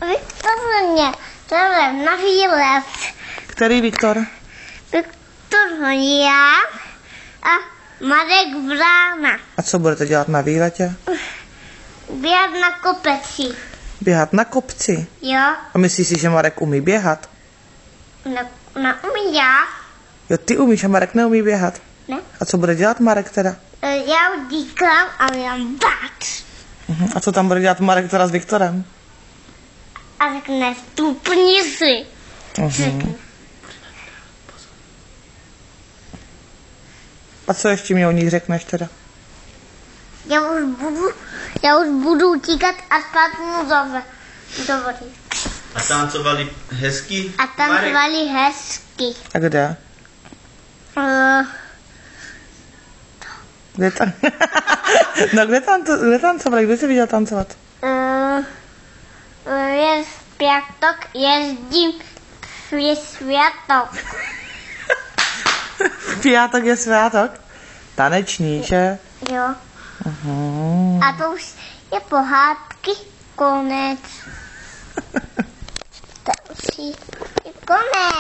Viktor mě dal na výlet. Který Viktor? Viktor já a Marek Vrána. A co budete dělat na výletě? Běhat na kopeci. Běhat na kopci? Jo. A myslíš si, že Marek umí běhat? Umí já. Jo, ty umíš a Marek neumí běhat? Ne. A co bude dělat Marek teda? Já udíkám a mám bát. A co tam bude dělat Marek teda s Viktorem? A řekne, stupni si. A co ještě mi o nich řekneš teda? Já už budu utíkat a spadnu do vody. A tancovali hezky? A tancovali hezky. A kde? Kde tam? No kde tancovali? Kde jsi viděl tancovat? Je světok, jezdím v světok. V pátek je svátok? Taneční, že? Jo. A to už je pohádky konec. To už je konec.